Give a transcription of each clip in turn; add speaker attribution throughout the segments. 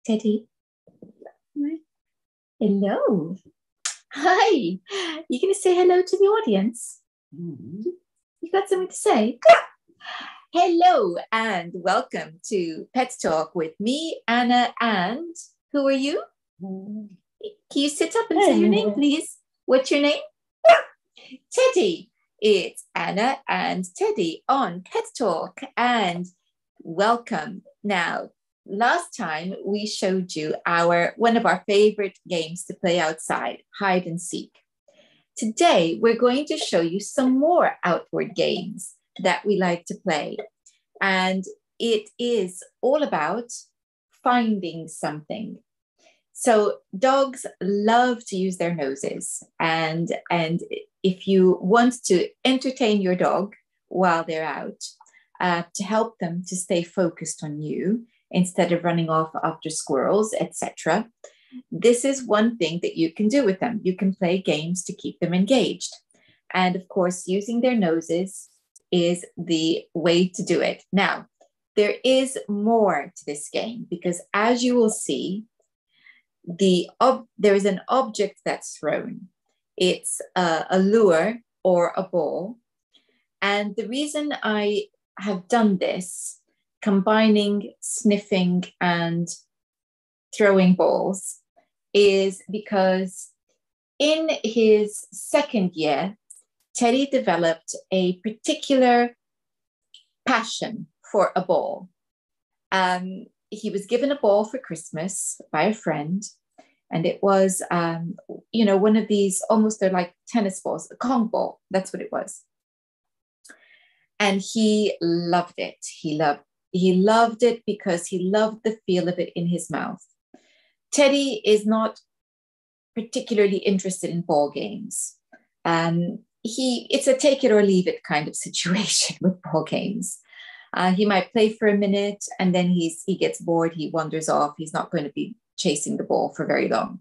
Speaker 1: Teddy. Hello. Hi. You going to say hello to the audience? You got something to say? Hello and welcome to Pet Talk with me, Anna, and who are you? Can you sit up and say your name, please? What's your name? Teddy. It's Anna and Teddy on Pet Talk, and welcome. Now, last time we showed you one of our favorite games to play outside, hide and seek. Today, we're going to show you some more outward games that we like to play. And it is all about finding something. So dogs love to use their noses. And if you want to entertain your dog while they're out, to help them to stay focused on you instead of running off after squirrels, etc., this is one thing that you can do with them. You can play games to keep them engaged. And of course, using their noses is the way to do it. Now, there is more to this game because as you will see, there is an object that's thrown. It's a lure or a ball. And the reason I have done this, combining sniffing and throwing balls, is because in his second year, Teddy developed a particular passion for a ball. He was given a ball for Christmas by a friend, and it was, one of these, almost they're like tennis balls, a Kong ball. That's what it was. And he loved it. He loved it because he loved the feel of it in his mouth. Teddy is not particularly interested in ball games. It's a take it or leave it kind of situation with ball games. He might play for a minute and then he gets bored, he wanders off. He's not going to be chasing the ball for very long,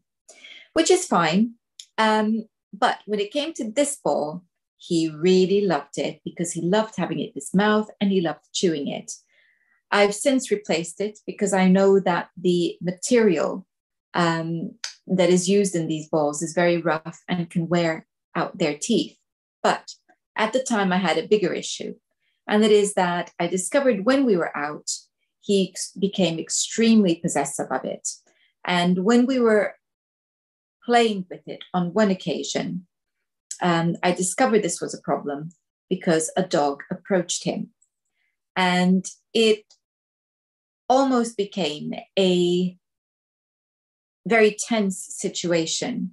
Speaker 1: which is fine. But when it came to this ball, he really loved it because he loved having it in his mouth and he loved chewing it. I've since replaced it because I know that the material that is used in these balls is very rough and can wear out their teeth. But at the time, I had a bigger issue. And that is that I discovered when we were out, he became extremely possessive of it. And when we were playing with it on one occasion, I discovered this was a problem because a dog approached him. And it almost became a very tense situation.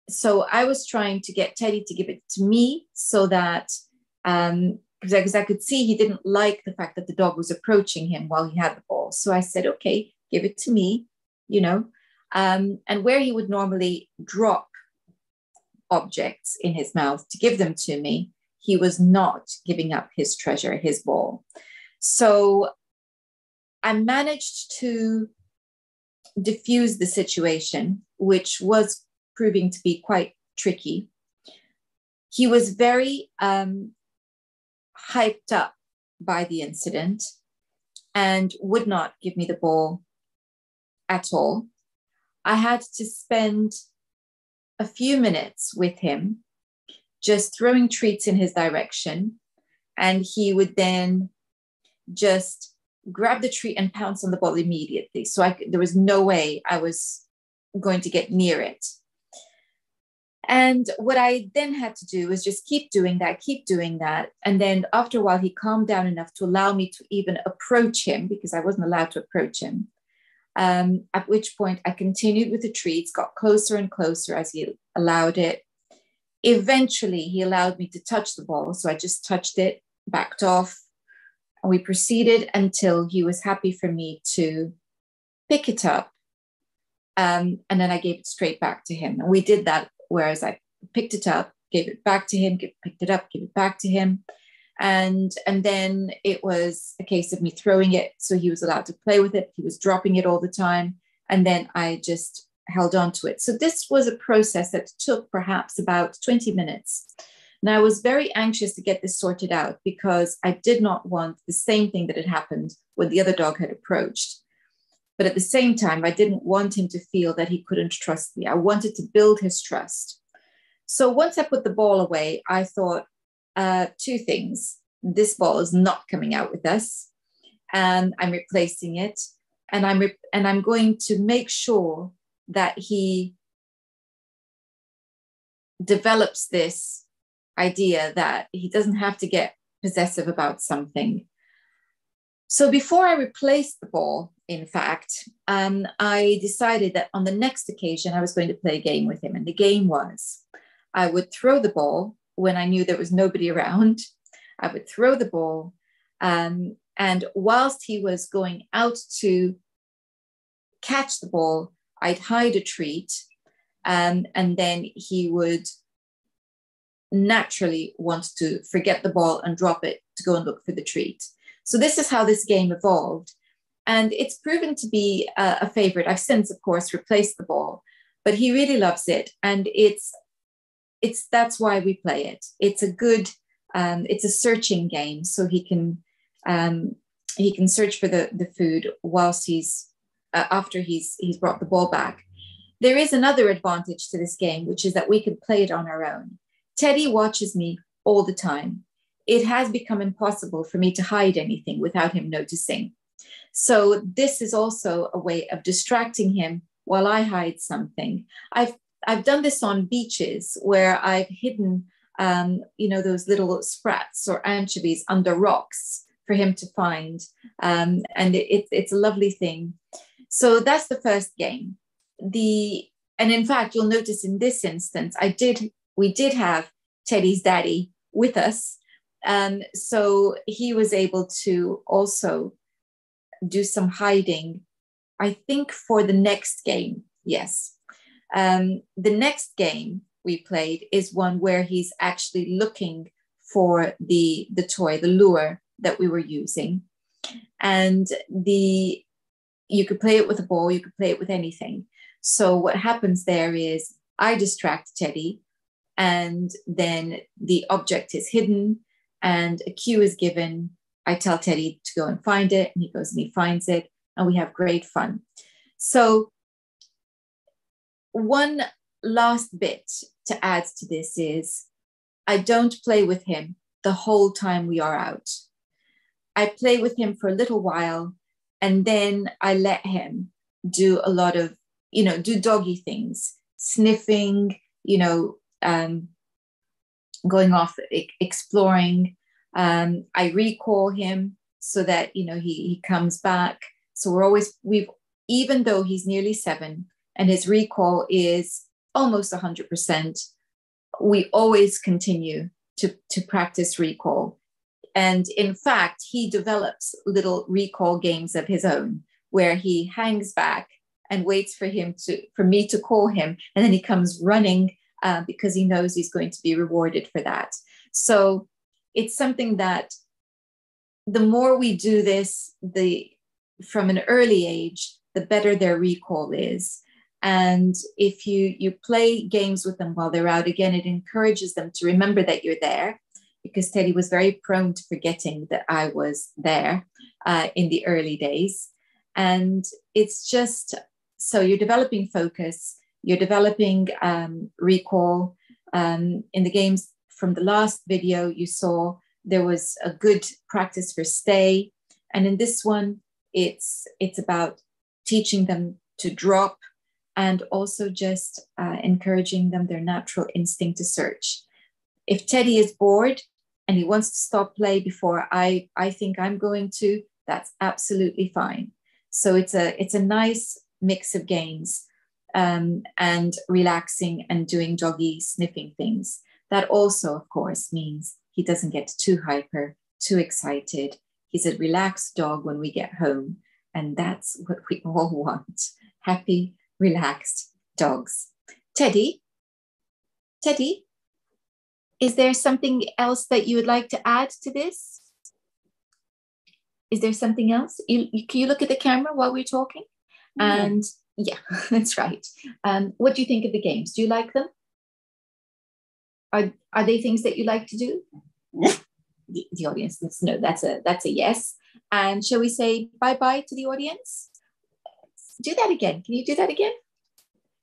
Speaker 1: So I was trying to get Teddy to give it to me so that, because I could see he didn't like the fact that the dog was approaching him while he had the ball. So I said, okay, give it to me, and where he would normally drop objects in his mouth to give them to me, he was not giving up his treasure, his ball. So I managed to diffuse the situation, which was proving to be quite tricky. He was very hyped up by the incident and would not give me the ball at all. I had to spend a few minutes with him, just throwing treats in his direction. And he would then just grab the treat and pounce on the ball immediately. So there was no way I was going to get near it. And what I then had to do was just keep doing that. And then after a while, he calmed down enough to allow me to even approach him because I wasn't allowed to approach him. At which point I continued with the treats, got closer and closer as he allowed it. Eventually, he allowed me to touch the ball. So I just touched it, backed off, and we proceeded until he was happy for me to pick it up. And then I gave it straight back to him. And we did that, whereas I picked it up, gave it back to him, picked it up, gave it back to him. And then it was a case of me throwing it. So he was allowed to play with it. He was dropping it all the time. And then I just held on to it. So this was a process that took perhaps about 20 minutes. And I was very anxious to get this sorted out because I did not want the same thing that had happened when the other dog had approached. But at the same time, I didn't want him to feel that he couldn't trust me. I wanted to build his trust. So once I put the ball away, I thought two things. This ball is not coming out with us, and I'm replacing it. And I'm going to make sure that he develops this idea that he doesn't have to get possessive about something. So before I replaced the ball, in fact, I decided that on the next occasion I was going to play a game with him. And the game was, I would throw the ball when I knew there was nobody around. I would throw the ball. And whilst he was going out to catch the ball, I'd hide a treat. And then he would naturally want to forget the ball and drop it to go and look for the treat. So this is how this game evolved. And it's proven to be a favorite. I've since, of course, replaced the ball, but he really loves it. And that's why we play it. It's a good, it's a searching game. So he can search for the food whilst after he's brought the ball back. There is another advantage to this game, which is that we can play it on our own. Teddy watches me all the time. It has become impossible for me to hide anything without him noticing. So this is also a way of distracting him while I hide something. I've done this on beaches where I've hidden, those little sprats or anchovies under rocks for him to find. And it's a lovely thing. So that's the first game. And in fact, you'll notice in this instance, we did have Teddy's daddy with us. So he was able to also do some hiding, I think, for the next game. Yes. The next game we played is one where he's actually looking for the toy, the lure that we were using. And you could play it with a ball, you could play it with anything. So what happens there is I distract Teddy, and then the object is hidden and a cue is given. I tell Teddy to go and find it, and he goes and he finds it, and we have great fun. So one last bit to add to this is I don't play with him the whole time we are out. I play with him for a little while, and then I let him do a lot of, do doggy things, sniffing, going off, exploring. I recall him so that, he comes back. So even though he's nearly 7 and his recall is almost 100%, we always continue to practice recall. And in fact, he develops little recall games of his own where he hangs back and waits for me to call him. And then he comes running because he knows he's going to be rewarded for that. So it's something that the more we do this, from an early age, the better their recall is. And if you play games with them while they're out, again, it encourages them to remember that you're there, because Teddy was very prone to forgetting that I was there in the early days. And it's just, so you're developing focus, you're developing recall. In the games from the last video you saw, there was a good practice for stay. And in this one, it's about teaching them to drop and also just encouraging them their natural instinct to search. If Teddy is bored and he wants to stop play before I think I'm going to, that's absolutely fine. So it's a nice mix of games and relaxing and doing doggy sniffing things. That also, of course, means he doesn't get too hyper, too excited. He's a relaxed dog when we get home. And that's what we all want. Happy, relaxed dogs. Teddy, is there something else that you would like to add to this? Is there something else? Can you look at the camera while we're talking? Yeah. And yeah, that's right. What do you think of the games? Do you like them? Are they things that you like to do? The audience, no, that's a yes. And shall we say bye-bye to the audience? Do that again. Can you do that again?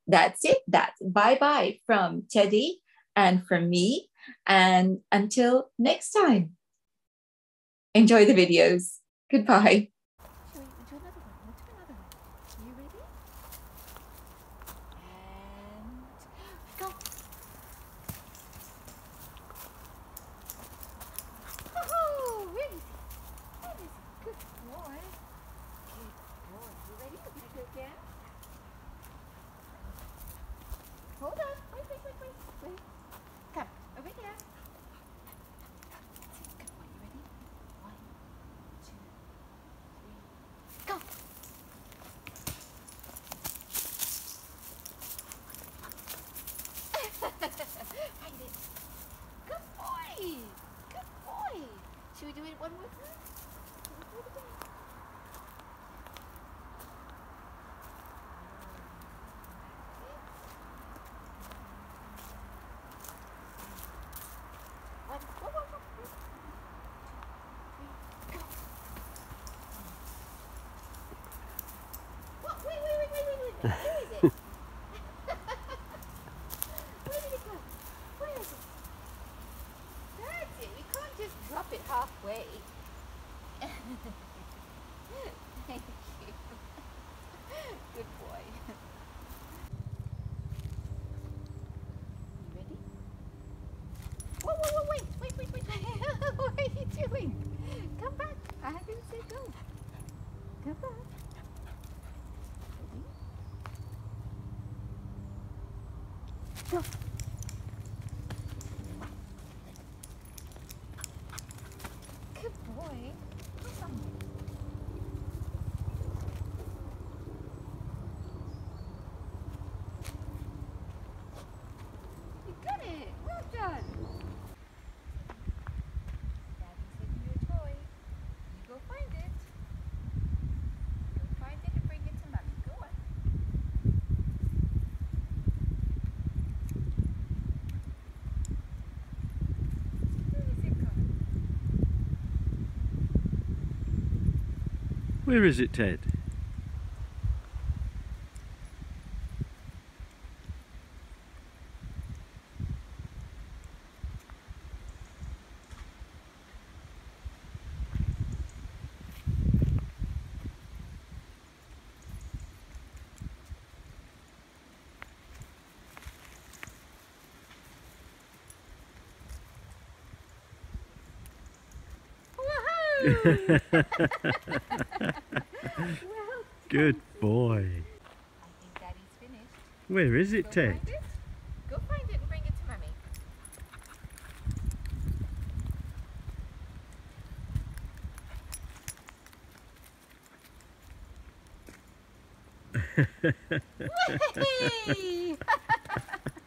Speaker 1: That's it. That's bye-bye from Teddy and from me. And until next time, enjoy the videos. Goodbye. Should we do another one? Let's do another one. Are you ready? And go. Oh, where is he? Where is he? Good boy. Good boy. You ready? We're going to go again. Hold on. Wait. Come, over here. Good boy. You ready? 1, 2, 3, go. Find it. Good boy. Good boy. Should we do it one more time? Do it again. One. Whoa. Wait. Where is it? Where did it go? Where is it? That's it. We can't just drop it halfway. Thank you. Good boy. You ready? Whoa. Wait. What are you doing? Come back. I didn't say go. Come back. Go. Good boy. Awesome. You got it. Well done. Daddy's hidden your toy. You go find it. Go find it and bring it to Mommy. Go on.
Speaker 2: Where is it, Ted? Good boy.
Speaker 1: I think Daddy's finished.
Speaker 2: Where is it, Ted?
Speaker 1: Find it. Go find it and bring it to Mommy.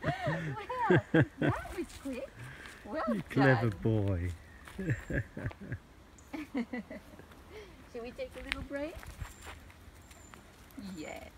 Speaker 1: Well, that was quick. Well
Speaker 2: You
Speaker 1: done.
Speaker 2: clever boy.
Speaker 1: Should we take a little break? Yes.